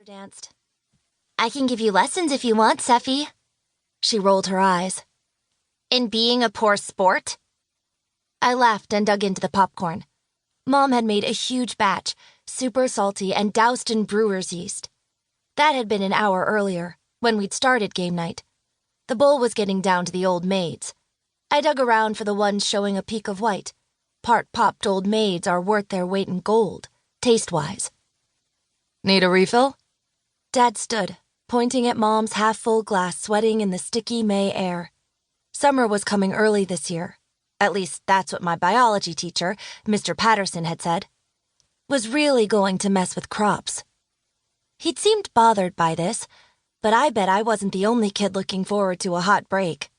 danced. I can give you lessons if you want, Seffi. She rolled her eyes. In being a poor sport? I laughed and dug into the popcorn. Mom had made a huge batch, super salty and doused in brewer's yeast. That had been an hour earlier, when we'd started game night. The bowl was getting down to the old maids. I dug around for the ones showing a peak of white. Part-popped old maids are worth their weight in gold, taste-wise. Need a refill? Dad stood, pointing at Mom's half-full glass sweating in the sticky May air. Summer was coming early this year. At least that's what my biology teacher, Mr. Patterson, had said. Was really going to mess with crops. He'd seemed bothered by this, but I bet I wasn't the only kid looking forward to a hot break.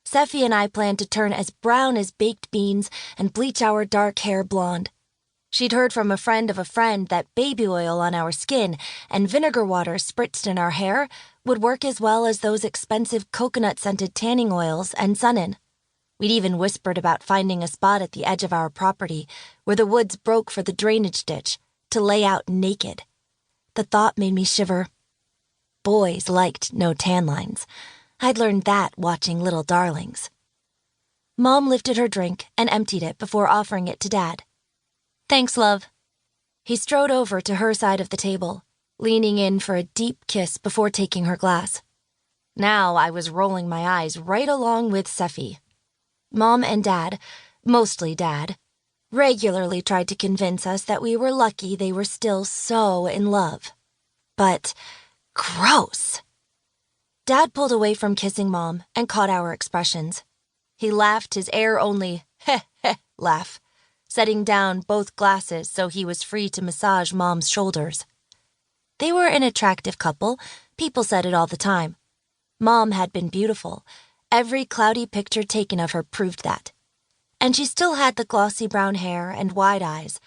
Seffi and I planned to turn as brown as baked beans and bleach our dark hair blonde. She'd heard from a friend of a friend that baby oil on our skin and vinegar water spritzed in our hair would work as well as those expensive coconut-scented tanning oils and Sun-In. We'd even whispered about finding a spot at the edge of our property where the woods broke for the drainage ditch to lay out naked. The thought made me shiver. Boys liked no tan lines. I'd learned that watching Little Darlings. Mom lifted her drink and emptied it before offering it to Dad. Thanks, love. He strode over to her side of the table, leaning in for a deep kiss before taking her glass. Now I was rolling my eyes right along with Seffi. Mom and Dad, mostly Dad, regularly tried to convince us that we were lucky they were still so in love. But gross. Dad pulled away from kissing Mom and caught our expressions. He laughed his air-only heh-heh laugh, setting down both glasses so he was free to massage Mom's shoulders. They were an attractive couple. People said it all the time. Mom had been beautiful. Every cloudy picture taken of her proved that. And she still had the glossy brown hair and wide eyes,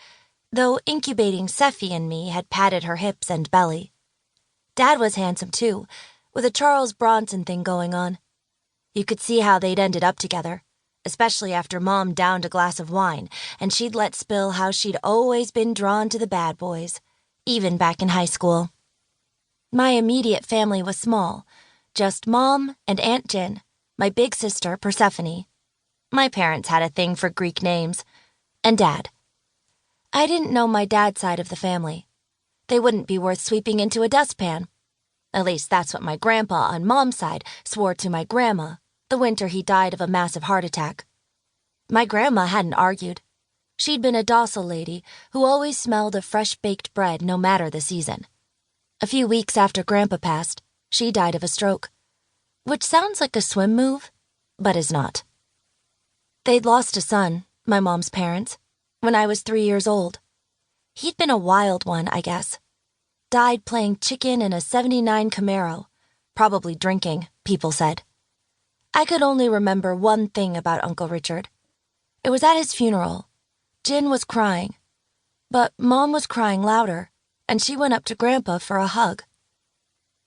though incubating Seffi and me had padded her hips and belly. Dad was handsome, too, with a Charles Bronson thing going on. You could see how they'd ended up together, especially after Mom downed a glass of wine, and she'd let spill how she'd always been drawn to the bad boys, even back in high school. My immediate family was small, just Mom and Aunt Jin, my big sister, Persephone. My parents had a thing for Greek names, and Dad. I didn't know my dad's side of the family. They wouldn't be worth sweeping into a dustpan. At least that's what my grandpa on Mom's side swore to my grandma the winter he died of a massive heart attack. My grandma hadn't argued. She'd been a docile lady who always smelled of fresh-baked bread no matter the season. A few weeks after Grandpa passed, she died of a stroke, which sounds like a swim move, but is not. They'd lost a son, my mom's parents, when I was 3 years old. He'd been a wild one, I guess. Died playing chicken in a '79 Camaro, probably drinking, people said. I could only remember one thing about Uncle Richard. It was at his funeral. Jin was crying, but Mom was crying louder, and she went up to Grandpa for a hug.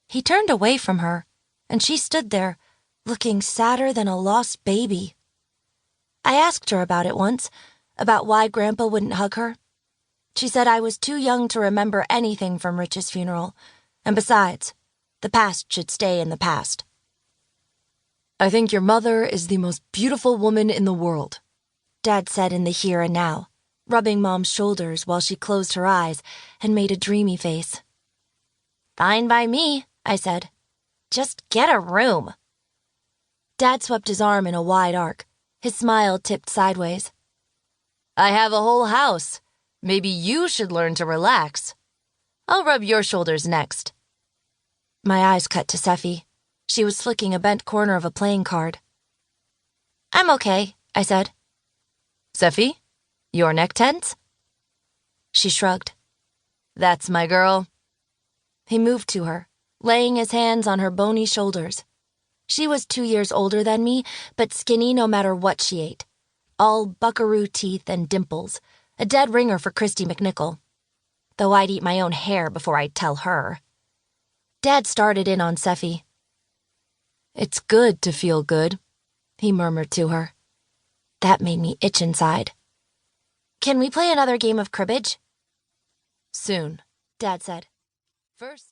He turned away from her, and she stood there, looking sadder than a lost baby. I asked her about it once, about why Grandpa wouldn't hug her. She said I was too young to remember anything from Rich's funeral, and besides, the past should stay in the past. I think your mother is the most beautiful woman in the world, Dad said in the here and now, rubbing Mom's shoulders while she closed her eyes and made a dreamy face. Fine by me, I said. Just get a room. Dad swept his arm in a wide arc, his smile tipped sideways. I have a whole house. Maybe you should learn to relax. I'll rub your shoulders next. My eyes cut to Seffi. She was flicking a bent corner of a playing card. I'm okay, I said. Seffi, your neck tense? She shrugged. That's my girl. He moved to her, laying his hands on her bony shoulders. She was 2 years older than me, but skinny no matter what she ate. All buckaroo teeth and dimples, a dead ringer for Christy McNichol. Though I'd eat my own hair before I'd tell her. Dad started in on Seffi. It's good to feel good, he murmured to her. That made me itch inside. Can we play another game of cribbage? Soon, Dad said. First.